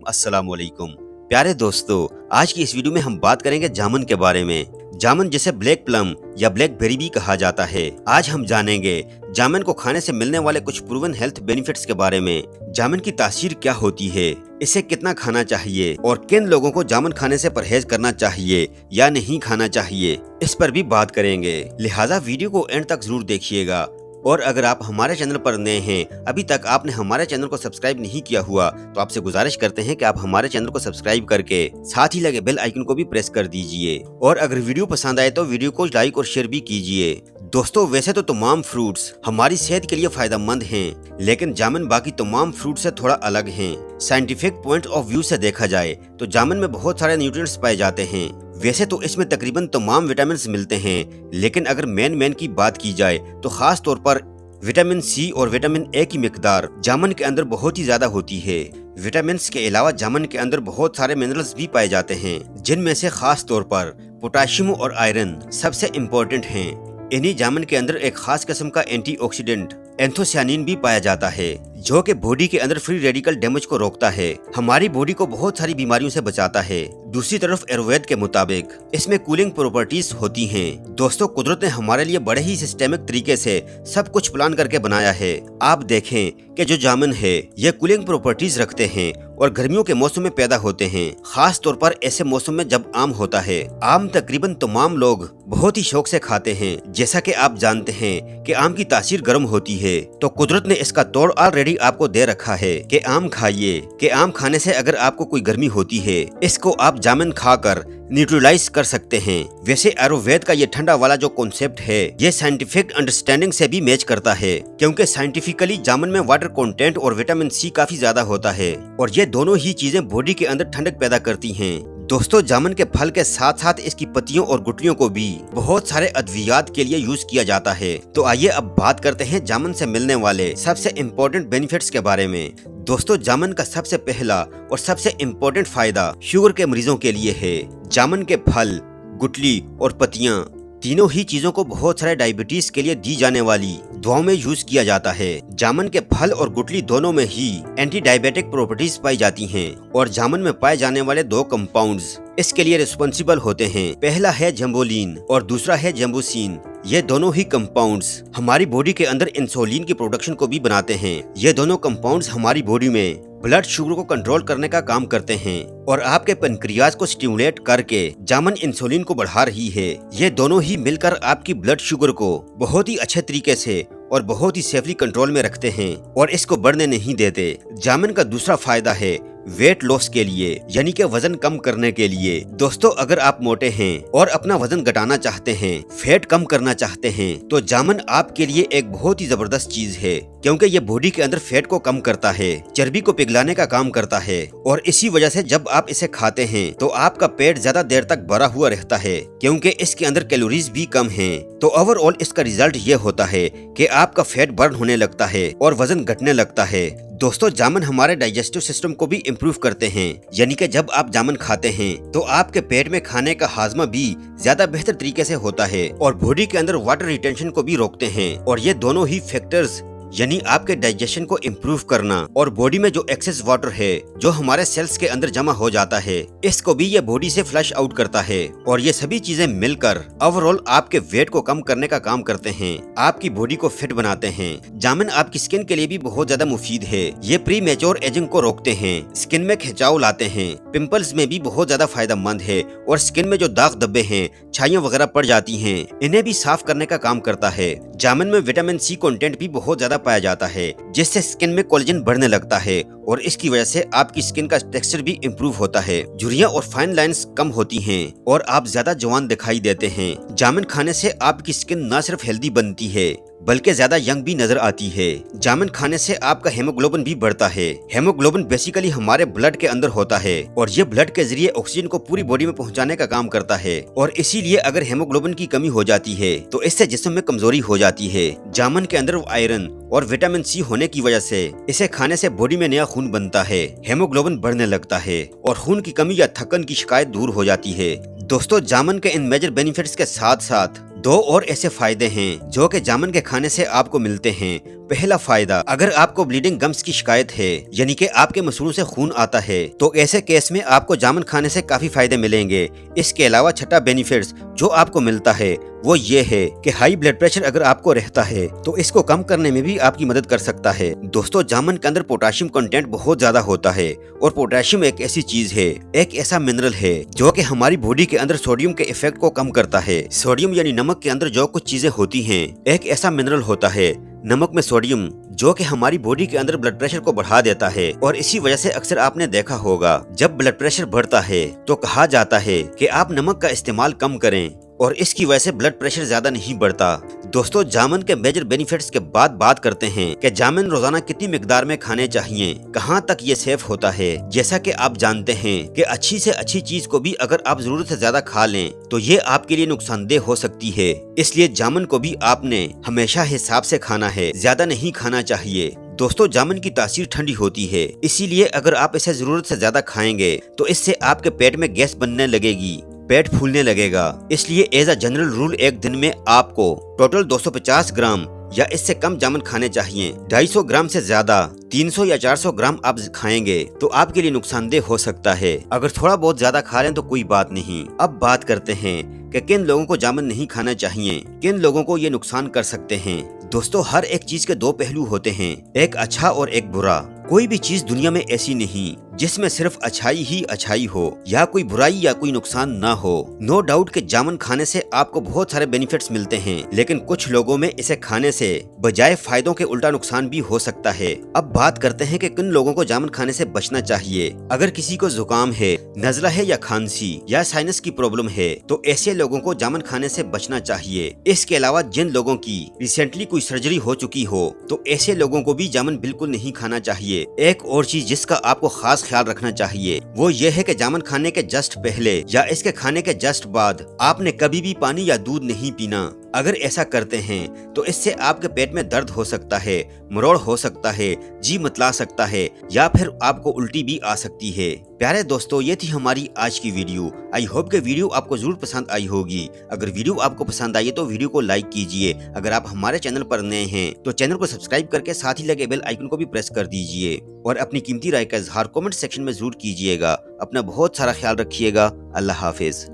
अस्सलाम वालेकुम। प्यारे दोस्तों, आज की इस वीडियो में हम बात करेंगे जामुन के बारे में। जामुन जिसे ब्लैक प्लम या ब्लैक बेरी भी कहा जाता है। आज हम जानेंगे जामुन को खाने से मिलने वाले कुछ प्रूवन हेल्थ बेनिफिट्स के बारे में। जामुन की तासीर क्या होती है, इसे कितना खाना चाहिए और किन लोगों को जामुन खाने से परहेज करना चाहिए या नहीं खाना चाहिए, इस पर भी बात करेंगे। लिहाजा वीडियो को एंड तक जरूर देखिएगा। और अगर आप हमारे चैनल पर नए हैं, अभी तक आपने हमारे चैनल को सब्सक्राइब नहीं किया हुआ, तो आपसे गुजारिश करते हैं कि आप हमारे चैनल को सब्सक्राइब करके साथ ही लगे बेल आइकन को भी प्रेस कर दीजिए। और अगर वीडियो पसंद आए तो वीडियो को लाइक और शेयर भी कीजिए। दोस्तों, वैसे तो तमाम फ्रूट्स हमारी सेहत के लिए फायदेमंद हैं, लेकिन जामुन बाकी तमाम फ्रूट से थोड़ा अलग हैं। साइंटिफिक पॉइंट ऑफ व्यू से देखा जाए तो जामुन में बहुत सारे न्यूट्रिएंट्स पाए जाते हैं। वैसे तो इसमें तकरीबन तमाम विटामिन मिलते हैं, लेकिन अगर मेन की बात की जाए तो खास तौर पर विटामिन सी और विटामिन ए की मिकदार जामुन के अंदर बहुत ही ज्यादा होती है। विटामिन के अलावा जामुन के अंदर बहुत सारे मिनरल्स भी पाए जाते हैं, जिनमें से खास तौर पर पोटाशियम और आयरन सबसे इम्पोर्टेंट हैं। इन्हीं जामुन के अंदर एक खास किस्म का एंटीऑक्सीडेंट एंथोसियानिन भी पाया जाता है, जो कि बॉडी के अंदर फ्री रेडिकल डैमेज को रोकता है, हमारी बॉडी को बहुत सारी बीमारियों से बचाता है। दूसरी तरफ आयुर्वेद के मुताबिक इसमें कूलिंग प्रॉपर्टीज होती हैं। दोस्तों, कुदरत ने हमारे लिए बड़े ही सिस्टेमिक तरीके से सब कुछ प्लान करके बनाया है। आप देखें कि जो जामुन है ये कूलिंग प्रॉपर्टीज रखते हैं और गर्मियों के मौसम में पैदा होते हैं। खास तौर पर ऐसे मौसम में जब आम होता है। आम तकरीबन तमाम लोग बहुत ही शौक से खाते हैं। जैसा कि आप जानते हैं कि आम की तासीर गर्म होती है, तो कुदरत ने इसका तोड़ ऑलरेडी आपको दे रखा है कि आम खाइए। कि आम खाने से अगर आपको कोई गर्मी होती है, इसको आप जामुन खाकर न्यूट्रलाइज कर सकते हैं। वैसे आयुर्वेद का ये ठंडा वाला जो कॉन्सेप्ट है, ये साइंटिफिक अंडरस्टैंडिंग से भी मैच करता है, क्योंकि साइंटिफिकली जामुन में वाटर कंटेंट और विटामिन सी काफी ज्यादा होता है, और ये दोनों ही चीजें बॉडी के अंदर ठंडक पैदा करती हैं। दोस्तों, जामुन के फल के साथ साथ इसकी पत्तियों और गुठलियों को भी बहुत सारे अद्वियात के लिए यूज किया जाता है। तो आइए अब बात करते हैं जामुन से मिलने वाले सबसे इम्पोर्टेंट बेनिफिट्स के बारे में। दोस्तों, जामुन का सबसे पहला और सबसे इम्पोर्टेंट फायदा शुगर के मरीजों के लिए है। जामुन के फल, गुठली और पत्तियां तीनों ही चीजों को बहुत सारे डायबिटीज के लिए दी जाने वाली दवाओं में यूज किया जाता है। जामुन के फल और गुठली दोनों में ही एंटी डायबिटिक प्रॉपर्टीज पाई जाती हैं, और जामुन में पाए जाने वाले दो कंपाउंड्स इसके लिए रिस्पॉन्सिबल होते हैं। पहला है जम्बोलिन और दूसरा है जम्बूसिन। ये दोनों ही कंपाउंड्स हमारी बॉडी के अंदर इंसुलिन की प्रोडक्शन को भी बनाते हैं। ये दोनों कंपाउंड्स हमारी बॉडी में ब्लड शुगर को कंट्रोल करने का काम करते हैं, और आपके पेनक्रियाज को स्टिमुलेट करके जामुन इंसुलिन को बढ़ा रही है। ये दोनों ही मिलकर आपकी ब्लड शुगर को बहुत ही अच्छे तरीके से और बहुत ही सेफली कंट्रोल में रखते हैं और इसको बढ़ने नहीं देते। जामुन का दूसरा फायदा है वेट लॉस के लिए, यानी कि वजन कम करने के लिए। दोस्तों, अगर आप मोटे हैं और अपना वजन घटाना चाहते हैं, फैट कम करना चाहते हैं, तो जामुन आपके लिए एक बहुत ही जबरदस्त चीज है, क्योंकि ये बॉडी के अंदर फैट को कम करता है, चर्बी को पिघलाने का काम करता है, और इसी वजह से जब आप इसे खाते हैं तो आपका पेट ज्यादा देर तक भरा हुआ रहता है, क्योंकि इसके अंदर कैलोरीज भी कम हैं। तो ओवरऑल इसका रिजल्ट ये होता है कि आपका फैट बर्न होने लगता है और वजन घटने लगता है। दोस्तों, जामुन हमारे डाइजेस्टिव सिस्टम को भी इम्प्रूव करते हैं, यानी कि जब आप जामुन खाते हैं तो आपके पेट में खाने का हाजमा भी ज्यादा बेहतर तरीके से होता है, और बॉडी के अंदर वाटर रिटेंशन को भी रोकते हैं। और ये दोनों ही फैक्टर्स यानी आपके डाइजेशन को इम्प्रूव करना और बॉडी में जो एक्सेस वाटर है जो हमारे सेल्स के अंदर जमा हो जाता है, इसको भी ये बॉडी से फ्लश आउट करता है। और ये सभी चीजें मिलकर ओवरऑल आपके वेट को कम करने का काम करते हैं, आपकी बॉडी को फिट बनाते हैं। जामुन आपकी स्किन के लिए भी बहुत ज्यादा मुफीद है। ये प्री मैच्योर एजिंग को रोकते हैं, स्किन में खिंचाव लाते हैं, पिंपल्स में भी बहुत ज्यादा फायदेमंद है, और स्किन में जो दाग धब्बे हैं, छाइयां वगैरह पड़ जाती हैं, इन्हें भी साफ करने का काम करता है। जामुन में विटामिन सी कंटेंट भी बहुत ज्यादा पाया जाता है, जिससे स्किन में कोलेजन बढ़ने लगता है, और इसकी वजह से आपकी स्किन का टेक्सचर भी इम्प्रूव होता है। झुर्रियां और फाइन लाइंस कम होती हैं और आप ज्यादा जवान दिखाई देते हैं। जामुन खाने से आपकी स्किन न सिर्फ हेल्दी बनती है बल्कि ज्यादा यंग भी नजर आती है। जामुन खाने से आपका हेमोग्लोबिन भी बढ़ता है। हेमोग्लोबिन बेसिकली हमारे ब्लड के अंदर होता है, और ये ब्लड के जरिए ऑक्सीजन को पूरी बॉडी में पहुंचाने का काम करता है, और इसीलिए अगर हेमोग्लोबिन की कमी हो जाती है तो इससे जिस्म में कमजोरी हो जाती है। जामुन के अंदर आयरन और विटामिन सी होने की वजह से इसे खाने से बॉडी में नया खून बनता है, हेमोग्लोबिन बढ़ने लगता है, और खून की कमी या थकन की शिकायत दूर हो जाती है। दोस्तों, जामुन के इन मेजर बेनिफिट्स के साथ साथ दो और ऐसे फायदे हैं जो कि जामुन के खाने से आपको मिलते हैं। पहला फायदा, अगर आपको ब्लीडिंग गम्स की शिकायत है, यानी कि आपके मसूड़ों से खून आता है, तो ऐसे केस में आपको जामुन खाने से काफी फायदे मिलेंगे। इसके अलावा छठा बेनिफिट्स जो आपको मिलता है वो ये है कि हाई ब्लड प्रेशर अगर आपको रहता है तो इसको कम करने में भी आपकी मदद कर सकता है। दोस्तों, जामुन के अंदर पोटेशियम कंटेंट बहुत ज्यादा होता है और पोटेशियम एक ऐसी चीज है, एक ऐसा मिनरल है जो कि हमारी बॉडी के अंदर सोडियम के इफेक्ट को कम करता है। सोडियम यानी नमक के अंदर जो कुछ चीजें होती हैं, एक ऐसा मिनरल होता है नमक में सोडियम जो कि हमारी बॉडी के अंदर ब्लड प्रेशर को बढ़ा देता है। और इसी वजह से अक्सर आपने देखा होगा जब ब्लड प्रेशर बढ़ता है तो कहा जाता है कि आप नमक का इस्तेमाल कम करें और इसकी वजह से ब्लड प्रेशर ज्यादा नहीं बढ़ता। दोस्तों, जामुन के मेजर बेनिफिट्स के बाद बात करते हैं कि जामुन रोजाना कितनी मिकदार में खाने चाहिए, कहां तक ये सेफ होता है। जैसा कि आप जानते हैं कि अच्छी से अच्छी चीज को भी अगर आप जरूरत से ज्यादा खा लें तो ये आपके लिए नुकसानदेह हो सकती है। इसलिए जामुन को भी आपने हमेशा हिसाब से खाना है, ज्यादा नहीं खाना चाहिए। दोस्तों, जामुन की तासीर ठंडी होती है, इसीलिए अगर आप इसे जरूरत से ज्यादा खाएंगे तो इससे आपके पेट में गैस बनने लगेगी, पेट फूलने लगेगा। इसलिए एज अ जनरल रूल एक दिन में आपको टोटल 250 ग्राम या इससे कम जामुन खाने चाहिए। 250 ग्राम से ज्यादा 300 या 400 ग्राम आप खाएंगे तो आपके लिए नुकसानदेह हो सकता है। अगर थोड़ा बहुत ज्यादा खा लें तो कोई बात नहीं। अब बात करते हैं कि किन लोगों को जामुन नहीं खाना चाहिए, किन लोगों को ये नुकसान कर सकते हैं। दोस्तों, हर एक चीज के दो पहलू होते हैं, एक अच्छा और एक बुरा। कोई भी चीज दुनिया में ऐसी नहीं जिसमें सिर्फ अच्छाई ही अच्छाई हो या कोई बुराई या कोई नुकसान ना हो। नो डाउट कि जामुन खाने से आपको बहुत सारे बेनिफिट्स मिलते हैं, लेकिन कुछ लोगों में इसे खाने से बजाय फायदों के उल्टा नुकसान भी हो सकता है। अब बात करते हैं कि किन लोगों को जामुन खाने से बचना चाहिए। अगर किसी को जुकाम है, नजला है या खांसी या साइनस की प्रॉब्लम है तो ऐसे लोगों को जामुन खाने से बचना चाहिए। इसके अलावा जिन लोगों की रिसेंटली कोई सर्जरी हो चुकी हो तो ऐसे लोगों को भी जामुन बिल्कुल नहीं खाना चाहिए। एक और चीज जिसका आपको खास ख्याल रखना चाहिए वो ये है कि जामुन खाने के जस्ट पहले या इसके खाने के जस्ट बाद आपने कभी भी पानी या दूध नहीं पीना। अगर ऐसा करते हैं तो इससे आपके पेट में दर्द हो सकता है, मरोड़ हो सकता है, जी मतला सकता है या फिर आपको उल्टी भी आ सकती है। प्यारे दोस्तों, ये थी हमारी आज की वीडियो। आई होप कि वीडियो आपको जरूर पसंद आई होगी। अगर वीडियो आपको पसंद आई तो वीडियो को लाइक कीजिए। अगर आप हमारे चैनल पर नए हैं तो चैनल को सब्सक्राइब करके साथ ही लगे बेल आइकन को भी प्रेस कर दीजिए और अपनी कीमती राय का इजहार कमेंट सेक्शन में जरूर कीजिएगा। अपना बहुत सारा ख्याल रखिएगा। अल्लाह हाफिज।